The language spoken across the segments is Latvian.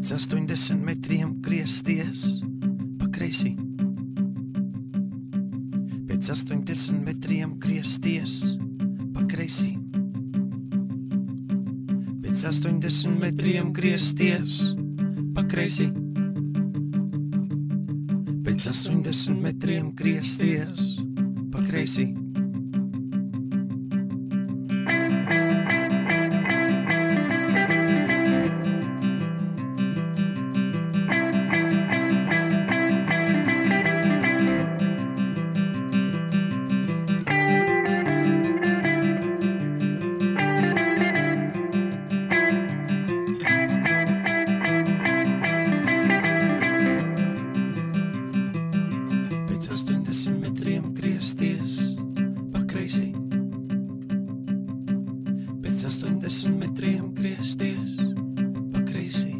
Pēc 80 metriem griezties pa kreisi. Pēc 80 metriem griezties pa kreisi. Pēc 80 metriem griezties pa kreisi. Pēc 80 metriem griezties pa kreisi. Pēc 80 metriem griezties pa kreisi. Pēc 80 metriem griezties pa kreisi.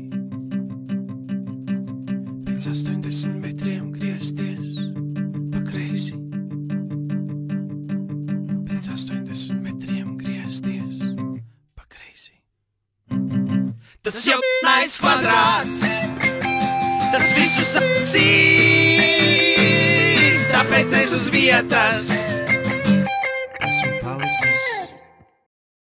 Pēc 80 metriem griezties pa kreisi. Pēc 80 metriem griezties pa kreisi. Tas jaunais kvadrāts, tas visu sacīs, tāpēc es uz vietas